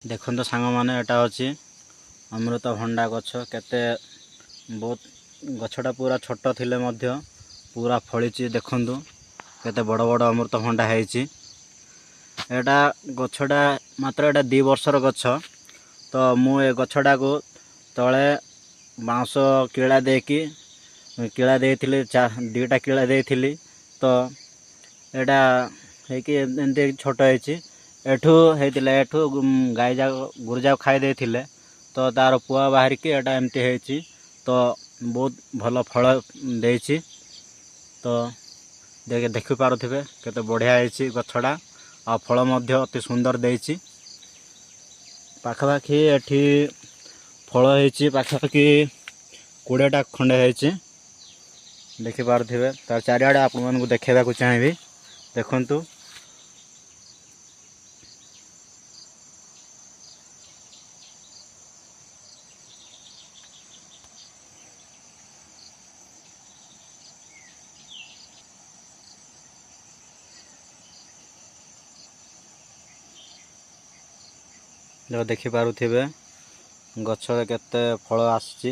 देखो सांग मैंने एटा अच्छी अमृतभंडा गछ केते बहुत गछटा पूरा छोट थिले मध्य पूरा फली देखु केते बड़ बड़ अमृतभंडा है। एटा गछटा मात्र एटा 2 वर्षर गछ। तो मु ए गछटा को तले बाँस किला देकी किला देइथिली 2टा किला देइथिली। तो एटा हेकि एमती छोट है एठू एठू गाई जा गुरु जा खाई देथिले। तो तार पुआ बाहर की एटा एमती है। तो बहुत भल फल देछि। तो देखि पारुथिबे केते बढ़िया है गछड़ा आ फल मध्य अति सुंदर देछि। पाखापाखि एठी फल है पाखापाखि 20टा खंडे है। देखि पारुथिबे तार चारिआडे आपण मानकु देखेबा को चाहेबी। देखंतु देखि पारुथिबे गछ केते फल आसछि।